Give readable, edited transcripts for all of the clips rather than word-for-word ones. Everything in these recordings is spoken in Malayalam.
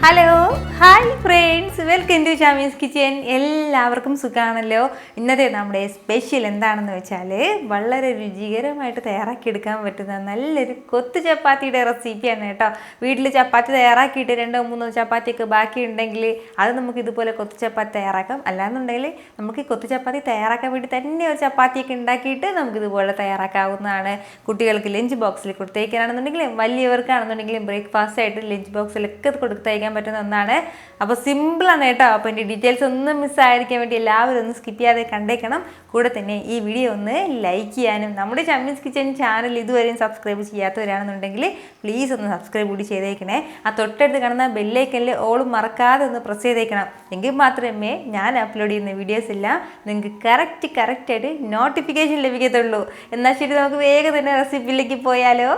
Hello hi friends, welcome to shameeskitchen. എല്ലാവർക്കും സുഖമാണല്ലോ. ഇന്നത്തെ നമ്മുടെ സ്പെഷ്യൽ എന്താണെന്ന് വെച്ചാൽ വളരെ രുചികരമായിട്ട് തയ്യാറാക്കിയെടുക്കാൻ പറ്റുന്ന നല്ലൊരു കൊത്തു ചപ്പാത്തിയുടെ റെസിപ്പിയാണ് കേട്ടോ. വീട്ടിൽ ചപ്പാത്തി തയ്യാറാക്കിയിട്ട് 2-3 ചപ്പാത്തിയൊക്കെ ബാക്കി ഉണ്ടെങ്കിൽ അത് നമുക്ക് ഇതുപോലെ കൊത്തു ചപ്പാത്തി തയ്യാറാക്കാം. അല്ലാന്നുണ്ടെങ്കിൽ നമുക്ക് ഈ കൊത്തു ചപ്പാത്തി തയ്യാറാക്കാൻ വേണ്ടി തന്നെ ഒരു ചപ്പാത്തിയൊക്കെ ഉണ്ടാക്കിയിട്ട് നമുക്കിതുപോലെ തയ്യാറാക്കാവുന്നതാണ്. കുട്ടികൾക്ക് ലഞ്ച് ബോക്സിൽ കൊടുത്തേക്കാനാണെന്നുണ്ടെങ്കിലും വലിയവർക്കാണെന്നുണ്ടെങ്കിലും ബ്രേക്ക്ഫാസ്റ്റ് ആയിട്ട് ലഞ്ച് ബോക്സിലൊക്കെ കൊടുത്തയക്കാൻ പറ്റുന്ന ഒന്നാണ്. അപ്പോൾ സിമ്പിളാണ് കേട്ടോ. അപ്പോൾ എൻ്റെ ഡീറ്റെയിൽസ് ഒന്നും മിസ്സായിരിക്കാൻ വേണ്ടി എല്ലാവരും ഒന്ന് സ്കിപ്പ് ചെയ്യാതെ കണ്ടേക്കണം. കൂടെ തന്നെ ഈ വീഡിയോ ഒന്ന് ലൈക്ക് ചെയ്യാനും നമ്മുടെ shameeskitchen ചാനൽ ഇതുവരെയും സബ്സ്ക്രൈബ് ചെയ്യാത്തവരാണെന്നുണ്ടെങ്കിൽ പ്ലീസ് ഒന്ന് സബ്സ്ക്രൈബ് കൂടി ചെയ്തേക്കണേ. ആ തൊട്ടടുത്ത് കാണുന്ന ബെല്ലൈക്കനിൽ ഓളും മറക്കാതെ ഒന്ന് പ്രസ് ചെയ്തേക്കണം. എങ്കിൽ മാത്രമേ ഞാൻ അപ്ലോഡ് ചെയ്യുന്ന വീഡിയോസ് എല്ലാം നിങ്ങൾക്ക് കറക്റ്റായിട്ട് നോട്ടിഫിക്കേഷൻ ലഭിക്കത്തുള്ളൂ. എന്നാൽ ശരി, നമുക്ക് വേഗം തന്നെ റെസിപ്പിയിലേക്ക് പോയാലോ.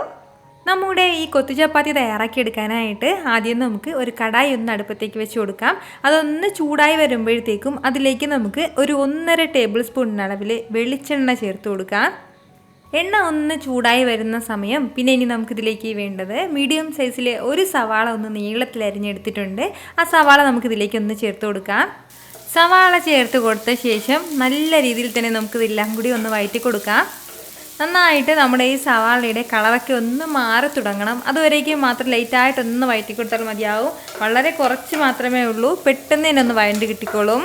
നമ്മുടെ ഈ കൊത്തു ചപ്പാത്തി തയ്യാറാക്കിയെടുക്കാനായിട്ട് ആദ്യം നമുക്ക് ഒരു കടായി ഒന്ന് അടുപ്പത്തേക്ക് വെച്ച് കൊടുക്കാം. അതൊന്ന് ചൂടായി വരുമ്പോഴത്തേക്കും അതിലേക്ക് നമുക്ക് ഒരു 1.5 ടേബിൾ സ്പൂൺ അളവിൽ വെളിച്ചെണ്ണ ചേർത്ത് കൊടുക്കാം. എണ്ണ ഒന്ന് ചൂടായി വരുന്ന സമയം പിന്നെ ഇനി നമുക്കിതിലേക്ക് വേണ്ടത് മീഡിയം സൈസിലെ ഒരു സവാള ഒന്ന് നീളത്തിൽ അരിഞ്ഞെടുത്തിട്ടുണ്ട്. ആ സവാള നമുക്കിതിലേക്ക് ഒന്ന് ചേർത്ത് കൊടുക്കാം. സവാള ചേർത്ത് കൊടുത്ത ശേഷം നല്ല രീതിയിൽ തന്നെ നമുക്കിതെല്ലാം കൂടി ഒന്ന് വഴറ്റി കൊടുക്കാം. നന്നായിട്ട് നമ്മുടെ ഈ സവാളയുടെ കളറൊക്കെ ഒന്ന് മാറി തുടങ്ങണം. അതുവരേക്കും മാത്രം ലൈറ്റായിട്ടൊന്ന് വഴറ്റി കൊടുത്താൽ മതിയാവും. വളരെ കുറച്ച് മാത്രമേ ഉള്ളൂ, പെട്ടെന്ന് തന്നെ ഒന്ന് വഴണ്ടി കിട്ടിക്കോളും.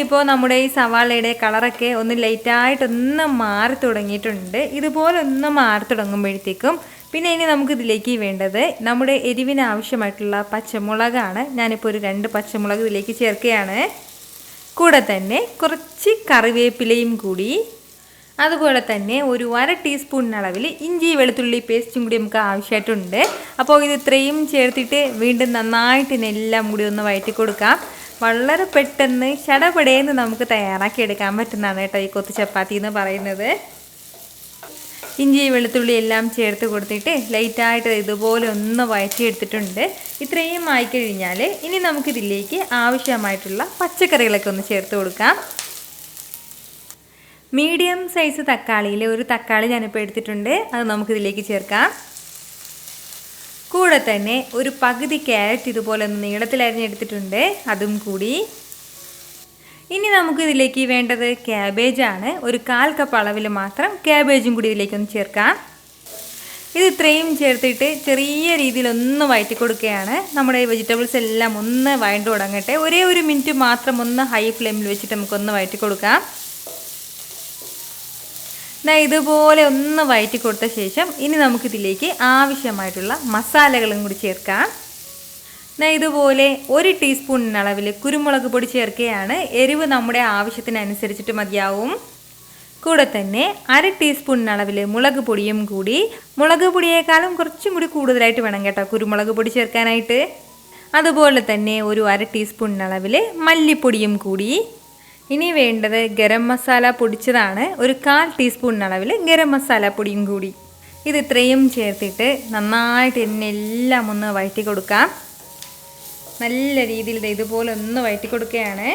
ഇപ്പോൾ നമ്മുടെ ഈ സവാളയുടെ കളറൊക്കെ ഒന്ന് ലൈറ്റായിട്ടൊന്ന് മാറി തുടങ്ങിയിട്ടുണ്ട്. ഇതുപോലെ ഒന്ന് മാറി തുടങ്ങുമ്പോഴത്തേക്കും പിന്നെ ഇനി നമുക്കിതിലേക്ക് വേണ്ടത് നമ്മുടെ എരിവിന് ആവശ്യമായിട്ടുള്ള പച്ചമുളകാണ്. ഞാനിപ്പോൾ ഒരു 2 പച്ചമുളക് ഇതിലേക്ക് ചേർക്കുകയാണ്. കൂടെ തന്നെ കുറച്ച് കറിവേപ്പിലയും കൂടി, അതുപോലെ തന്നെ ഒരു 1/2 ടീസ്പൂൺ അളവിൽ ഇഞ്ചി വെളുത്തുള്ളി പേസ്റ്റും കൂടി നമുക്ക് ആവശ്യമായിട്ടുണ്ട്. അപ്പോൾ ഇത് ഇത്രയും ചേർത്തിട്ട് വീണ്ടും നന്നായിട്ട് എല്ലാം കൂടി ഒന്ന് വഴറ്റി കൊടുക്കാം. വളരെ പെട്ടെന്ന് ചടപടേന്ന് നമുക്ക് തയ്യാറാക്കിയെടുക്കാൻ പറ്റുന്നതാണ് കേട്ടോ ഈ കൊത്തു ചപ്പാത്തി എന്ന് പറയുന്നത്. ഇഞ്ചി വെളുത്തുള്ളി എല്ലാം ചേർത്ത് കൊടുത്തിട്ട് ലൈറ്റായിട്ട് ഇതുപോലെ ഒന്ന് വഴറ്റിയെടുത്തിട്ടുണ്ട്. ഇത്രയും ആയിക്കഴിഞ്ഞാൽ ഇനി നമുക്കിതിലേക്ക് ആവശ്യമായിട്ടുള്ള പച്ചക്കറികളൊക്കെ ഒന്ന് ചേർത്ത് കൊടുക്കാം. മീഡിയം സൈസ് തക്കാളിയിൽ ഒരു തക്കാളി ഞാനിപ്പോൾ എടുത്തിട്ടുണ്ട്, അത് നമുക്കിതിലേക്ക് ചേർക്കാം. കൂടെ തന്നെ ഒരു പകുതി ക്യാരറ്റ് ഇതുപോലെ ഒന്ന് നീളത്തിൽ അരിഞ്ഞെടുത്തിട്ടുണ്ട്, അതും കൂടി. ഇനി നമുക്കിതിലേക്ക് വേണ്ടത് ക്യാബേജാണ്. ഒരു 1/4 കപ്പ് അളവിൽ മാത്രം ക്യാബേജും കൂടി ഇതിലേക്കൊന്ന് ചേർക്കാം. ഇത് ഇത്രയും ചേർത്തിട്ട് ചെറിയ രീതിയിൽ ഒന്ന് വഴറ്റി കൊടുക്കുകയാണ്. നമ്മുടെ വെജിറ്റബിൾസ് എല്ലാം ഒന്ന് വഴണ്ട് തുടങ്ങട്ടെ. ഒരേ 1 മിനിറ്റ് മാത്രം ഒന്ന് ഹൈ ഫ്ലെയിമിൽ വെച്ചിട്ട് നമുക്കൊന്ന് വഴറ്റി കൊടുക്കാം. ഇതുപോലെ ഒന്ന് വഴറ്റി കൊടുത്ത ശേഷം ഇനി നമുക്കിതിലേക്ക് ആവശ്യമായിട്ടുള്ള മസാലകളും കൂടി ചേർക്കാം. ഇതുപോലെ 1 ടീസ്പൂൺ അളവിൽ കുരുമുളക് പൊടി ചേർക്കുകയാണ്. എരിവ് നമ്മുടെ ആവശ്യത്തിനനുസരിച്ചിട്ട് മതിയാവും. കൂടെ തന്നെ 1/2 ടീസ്പൂൺ അളവിൽ മുളക് പൊടിയും കൂടി. മുളക് പൊടിയേക്കാളും കുറച്ചും കൂടി കൂടുതലായിട്ട് വേണം കേട്ടോ കുരുമുളക് പൊടി ചേർക്കാനായിട്ട്. അതുപോലെ തന്നെ ഒരു 1/2 ടീസ്പൂൺ അളവിൽ മല്ലിപ്പൊടിയും കൂടി. ഇനി വേണ്ടത് ഗരം മസാല പൊടിച്ചതാണ്. ഒരു 1/4 ടീസ്പൂൺ അളവിൽ ഗരം മസാല പൊടിയും കൂടി. ഇത് ഇത്രയും ചേർത്തിട്ട് നന്നായിട്ട് എല്ലാം ഒന്ന് വഴറ്റി കൊടുക്കാം. നല്ല രീതിയിൽ ഇതുപോലെ ഒന്ന് വഴറ്റി കൊടുക്കുകയാണ്.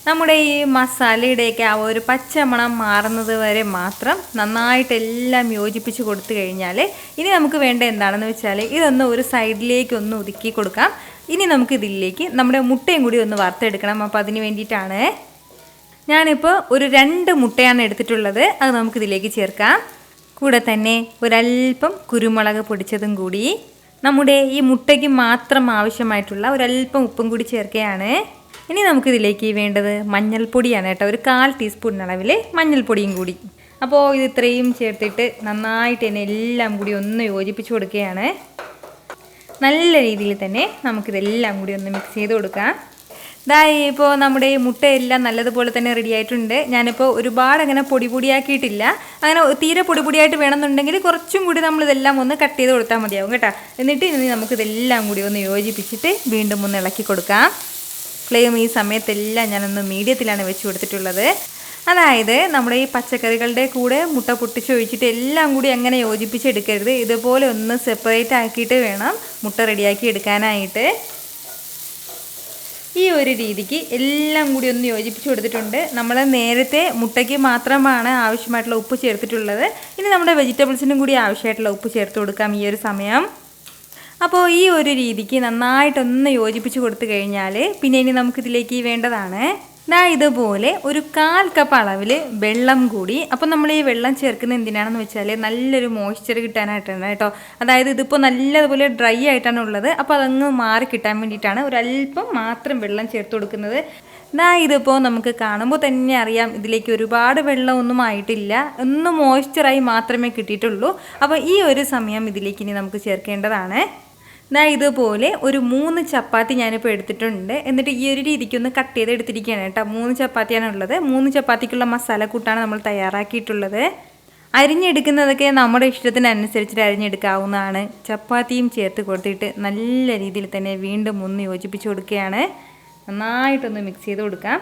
നമ്മുടെ ഈ മസാലയുടെയൊക്കെ ആ ഒരു പച്ചമണം മാറുന്നത് വരെ മാത്രം നന്നായിട്ട് എല്ലാം യോജിപ്പിച്ച് കൊടുത്തു കഴിഞ്ഞാൽ ഇനി നമുക്ക് വേണ്ട എന്താണെന്ന് വെച്ചാൽ ഇതൊന്ന് ഒരു സൈഡിലേക്ക് ഒന്ന് ഒതുക്കി കൊടുക്കാം. ഇനി നമുക്കിതിലേക്ക് നമ്മുടെ മുട്ടയും കൂടി ഒന്ന് വറുത്തെടുക്കണം. അപ്പോൾ അതിന് വേണ്ടിയിട്ടാണ് ഞാനിപ്പോൾ ഒരു 2 മുട്ടയാണ് എടുത്തിട്ടുള്ളത്, അത് നമുക്കിതിലേക്ക് ചേർക്കാം. കൂടെ തന്നെ ഒരല്പം കുരുമുളക് പൊടിച്ചതും കൂടി. നമ്മുടെ ഈ മുട്ടയ്ക്ക് മാത്രം ആവശ്യമായിട്ടുള്ള ഒരല്പം ഉപ്പും കൂടി ചേർക്കുകയാണ്. ഇനി നമുക്കിതിലേക്ക് വേണ്ടത് മഞ്ഞൾപ്പൊടിയാണ് കേട്ടോ. ഒരു 1/4 ടീസ്പൂൺ അളവിൽ മഞ്ഞൾപ്പൊടിയും കൂടി. അപ്പോൾ ഇത് ഇത്രയും ചേർത്തിട്ട് നന്നായിട്ട് തന്നെ എല്ലാം കൂടി ഒന്ന് യോജിപ്പിച്ച് കൊടുക്കുകയാണ്. നല്ല രീതിയിൽ തന്നെ നമുക്കിതെല്ലാം കൂടി ഒന്ന് മിക്സ് ചെയ്ത് കൊടുക്കാം. ഇപ്പോൾ നമ്മുടെ ഈ മുട്ടയെല്ലാം നല്ലതുപോലെ തന്നെ റെഡി ആയിട്ടുണ്ട്. ഞാനിപ്പോൾ ഒരുപാട് അങ്ങനെ പൊടിയാക്കിയിട്ടില്ല. അങ്ങനെ തീരെ പൊടിയായിട്ട് വേണമെന്നുണ്ടെങ്കിൽ കുറച്ചും കൂടി നമ്മളിതെല്ലാം ഒന്ന് കട്ട് ചെയ്ത് കൊടുത്താൽ മതിയാവും കേട്ടോ. എന്നിട്ട് ഇനി നമുക്കിതെല്ലാം കൂടി ഒന്ന് യോജിപ്പിച്ചിട്ട് വീണ്ടും ഒന്ന് ഇളക്കി കൊടുക്കാം. ഫ്ലെയിം ഈ സമയത്തെല്ലാം ഞാനൊന്ന് മീഡിയത്തിലാണ് വെച്ച് കൊടുത്തിട്ടുള്ളത്. അതായത് നമ്മുടെ ഈ പച്ചക്കറികളുടെ കൂടെ മുട്ട പൊട്ടിച്ചൊഴിച്ചിട്ട് എല്ലാം കൂടി അങ്ങനെ യോജിപ്പിച്ചെടുക്കരുത്. ഇതുപോലെ ഒന്ന് സെപ്പറേറ്റ് ആക്കിയിട്ട് വേണം മുട്ട റെഡിയാക്കി എടുക്കാനായിട്ട്. ഈ ഒരു രീതിക്ക് എല്ലാം കൂടി ഒന്ന് യോജിപ്പിച്ച് കൊടുത്തിട്ടുണ്ട്. നമ്മൾ നേരത്തെ മുട്ടയ്ക്ക് മാത്രമാണ് ആവശ്യമായിട്ടുള്ള ഉപ്പ് ചേർത്തിട്ടുള്ളത്. ഇനി നമ്മുടെ വെജിറ്റബിൾസിനും കൂടി ആവശ്യമായിട്ടുള്ള ഉപ്പ് ചേർത്ത് കൊടുക്കാം ഈ ഒരു സമയം. അപ്പോൾ ഈ ഒരു രീതിക്ക് നന്നായിട്ടൊന്ന് യോജിപ്പിച്ച് കൊടുത്തു കഴിഞ്ഞാൽ പിന്നെ ഇനി നമുക്കിതിലേക്ക് വേണ്ടതാണ് ഇതുപോലെ ഒരു 1/4 കപ്പ് അളവിൽ വെള്ളം കൂടി. അപ്പോൾ നമ്മൾ ഈ വെള്ളം ചേർക്കുന്നത് എന്തിനാണെന്ന് വെച്ചാൽ നല്ലൊരു മോയ്സ്ചർ കിട്ടാനായിട്ടാണ് കേട്ടോ. അതായത് ഇതിപ്പോൾ നല്ലതുപോലെ ഡ്രൈ ആയിട്ടാണ് ഉള്ളത്. അപ്പോൾ അതങ്ങ് മാറി കിട്ടാൻ വേണ്ടിയിട്ടാണ് ഒരല്പം മാത്രം വെള്ളം ചേർത്ത് കൊടുക്കുന്നത്. ഇതിപ്പോൾ നമുക്ക് കാണുമ്പോൾ തന്നെ അറിയാം ഇതിലേക്ക് ഒരുപാട് വെള്ളമൊന്നും ആയിട്ടില്ല, ഒന്ന് മോയ്സ്ചറായി മാത്രമേ കിട്ടിയിട്ടുള്ളൂ. അപ്പോൾ ഈ ഒരു സമയം ഇതിലേക്ക് ഇനി നമുക്ക് ചേർക്കേണ്ടതാണ് ഇതുപോലെ ഒരു 3 ചപ്പാത്തി ഞാനിപ്പോൾ എടുത്തിട്ടുണ്ട്. എന്നിട്ട് ഈ ഒരു രീതിക്കൊന്ന് കട്ട് ചെയ്ത് എടുത്തിരിക്കുകയാണ് കേട്ടോ. 3 ചപ്പാത്തിയാണ് ഉള്ളത്. 3 ചപ്പാത്തിക്കുള്ള മസാലക്കൂട്ടാണ് നമ്മൾ തയ്യാറാക്കിയിട്ടുള്ളത്. അരിഞ്ഞെടുക്കുന്നതൊക്കെ നമ്മുടെ ഇഷ്ടത്തിനനുസരിച്ചിട്ട് അരിഞ്ഞെടുക്കാവുന്നതാണ്. ചപ്പാത്തിയും ചേർത്ത് കൊടുത്തിട്ട് നല്ല രീതിയിൽ തന്നെ വീണ്ടും ഒന്ന് യോജിപ്പിച്ച് കൊടുക്കുകയാണ്. നന്നായിട്ടൊന്ന് മിക്സ് ചെയ്ത് കൊടുക്കാം.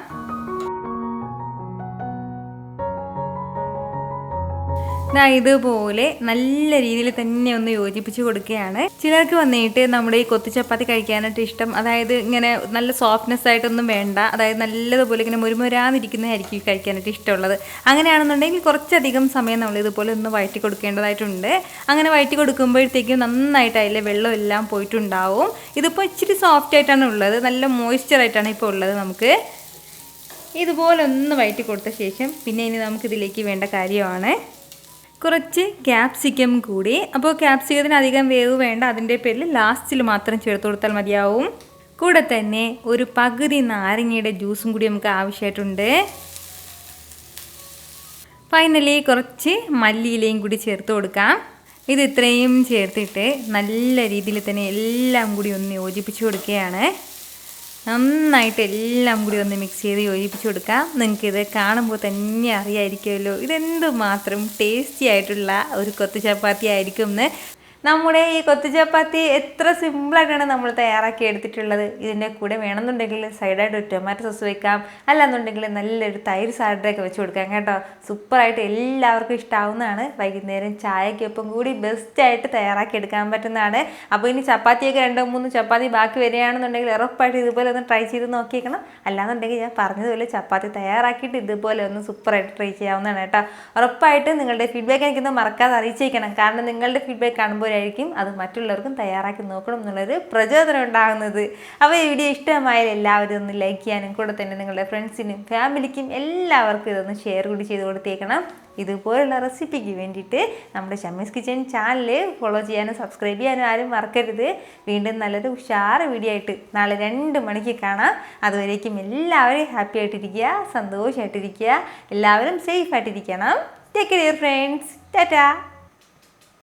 ഇതുപോലെ നല്ല രീതിയിൽ തന്നെ ഒന്ന് യോജിപ്പിച്ച് കൊടുക്കുകയാണ്. ചിലർക്ക് വന്നിട്ട് നമ്മുടെ ഈ കൊത്തു ചപ്പാത്തി കഴിക്കാനായിട്ട് ഇഷ്ടം, അതായത് ഇങ്ങനെ നല്ല സോഫ്റ്റ്നെസ് ആയിട്ടൊന്നും വേണ്ട, അതായത് നല്ലതുപോലെ ഇങ്ങനെ മുരുമുരാന്നിരിക്കുന്നതായിരിക്കും കഴിക്കാനായിട്ട് ഇഷ്ടമുള്ളത്. അങ്ങനെയാണെന്നുണ്ടെങ്കിൽ കുറച്ചധികം സമയം നമ്മൾ ഇതുപോലെ ഒന്ന് വഴറ്റി കൊടുക്കേണ്ടതായിട്ടുണ്ട്. അങ്ങനെ വഴറ്റി കൊടുക്കുമ്പോഴത്തേക്കും നന്നായിട്ട് അതിലെ വെള്ളം എല്ലാം പോയിട്ടുണ്ടാവും. ഇതിപ്പോൾ ഇച്ചിരി സോഫ്റ്റ് ആയിട്ടാണ് ഉള്ളത്, നല്ല മോയ്സ്ചറായിട്ടാണ് ഇപ്പോൾ ഉള്ളത്. നമുക്ക് ഇതുപോലെ ഒന്ന് വഴറ്റി കൊടുത്ത ശേഷം പിന്നെ ഇനി നമുക്കിതിലേക്ക് വേണ്ട കാര്യമാണ് കുറച്ച് ക്യാപ്സിക്കം കൂടി. അപ്പോൾ ക്യാപ്സിക്കത്തിന് അധികം വേവ് വേണ്ട, അതിൻ്റെ പേരിൽ ലാസ്റ്റിൽ മാത്രം ചേർത്ത് കൊടുത്താൽ മതിയാവും. കൂടെ തന്നെ ഒരു പകുതി നാരങ്ങയുടെ ജ്യൂസും കൂടി നമുക്ക് ആവശ്യമായിട്ടുണ്ട്. ഫൈനലി കുറച്ച് മല്ലിയിലയും കൂടി ചേർത്ത് കൊടുക്കാം. ഇത് ഇത്രയും ചേർത്തിട്ട് നല്ല രീതിയിൽ തന്നെ എല്ലാം കൂടി ഒന്ന് യോജിപ്പിച്ച് കൊടുക്കുകയാണ്. നന്നായിട്ട് എല്ലാം കൂടി ഒന്ന് മിക്സ് ചെയ്ത് യോജിപ്പിച്ച് കൊടുക്കാം. നിങ്ങൾക്കിത് കാണുമ്പോൾ തന്നെ അറിയായിരിക്കുമല്ലോ ഇതെന്ത് മാത്രം ടേസ്റ്റി ആയിട്ടുള്ള ഒരു കൊത്തു ചപ്പാത്തി ആയിരിക്കും എന്ന്. നമ്മുടെ ഈ കൊത്തു ചപ്പാത്തി എത്ര സിമ്പിളായിട്ടാണ് നമ്മൾ തയ്യാറാക്കി എടുത്തിട്ടുള്ളത്. ഇതിൻ്റെ കൂടെ വേണമെന്നുണ്ടെങ്കിൽ സൈഡായിട്ട് ഒരു ടൊമാറ്റോ സോസ് വെക്കാം, അല്ലാന്നുണ്ടെങ്കിൽ നല്ലൊരു തൈര് സാലഡൊക്കെ വെച്ച് കൊടുക്കാം കേട്ടോ. സൂപ്പറായിട്ട് എല്ലാവർക്കും ഇഷ്ടമാവുന്നതാണ്. വൈകുന്നേരം ചായക്കൊപ്പം കൂടി ബെസ്റ്റായിട്ട് തയ്യാറാക്കി എടുക്കാൻ പറ്റുന്നതാണ്. അപ്പോൾ ഇനി ചപ്പാത്തിയൊക്കെ 2-3 ചപ്പാത്തി ബാക്കി വരികയാണെന്നുണ്ടെങ്കിൽ ഉറപ്പായിട്ട് ഇതുപോലെ ഒന്ന് ട്രൈ ചെയ്ത് നോക്കിയേക്കണം. അല്ലാന്നുണ്ടെങ്കിൽ ഞാൻ പറഞ്ഞതുപോലെ ചപ്പാത്തി തയ്യാറാക്കിയിട്ട് ഇതുപോലെ ഒന്ന് സൂപ്പറായിട്ട് ട്രൈ ചെയ്യാവുന്നതാണ് കേട്ടോ. ഉറപ്പായിട്ട് നിങ്ങളുടെ ഫീഡ്ബാക്ക് എനിക്കൊന്ന് മറക്കാതെ അറിയിച്ചേക്കണം. കാരണം നിങ്ങളുടെ ഫീഡ്ബാക്ക് കാണുമ്പോൾ ായിരിക്കും അത് മറ്റുള്ളവർക്കും തയ്യാറാക്കി നോക്കണം എന്നുള്ളൊരു പ്രചോദനം ഉണ്ടാകുന്നത്. അപ്പോൾ ഈ വീഡിയോ ഇഷ്ടമായാൽ എല്ലാവരും ഒന്ന് ലൈക്ക് ചെയ്യാനും കൂടെ തന്നെ നിങ്ങളുടെ ഫ്രണ്ട്സിനും ഫാമിലിക്കും എല്ലാവർക്കും ഇതൊന്ന് ഷെയർ കൂടി ചെയ്ത് കൊടുത്തേക്കണം. ഇതുപോലുള്ള റെസിപ്പിക്ക് വേണ്ടിയിട്ട് നമ്മുടെ ഷമീസ് കിച്ചൻ ചാനൽ ഫോളോ ചെയ്യാനും സബ്സ്ക്രൈബ് ചെയ്യാനും ആരും മറക്കരുത്. വീണ്ടും നല്ലൊരു ഉഷാറ് വീഡിയോ ആയിട്ട് നാളെ 2 മണിക്ക് കാണാം. അതുവരേക്കും എല്ലാവരും ഹാപ്പി ആയിട്ടിരിക്കുക, സന്തോഷമായിട്ടിരിക്കുക, എല്ലാവരും സേഫ് ആയിട്ടിരിക്കണം. Take care friends. ടാറ്റാ.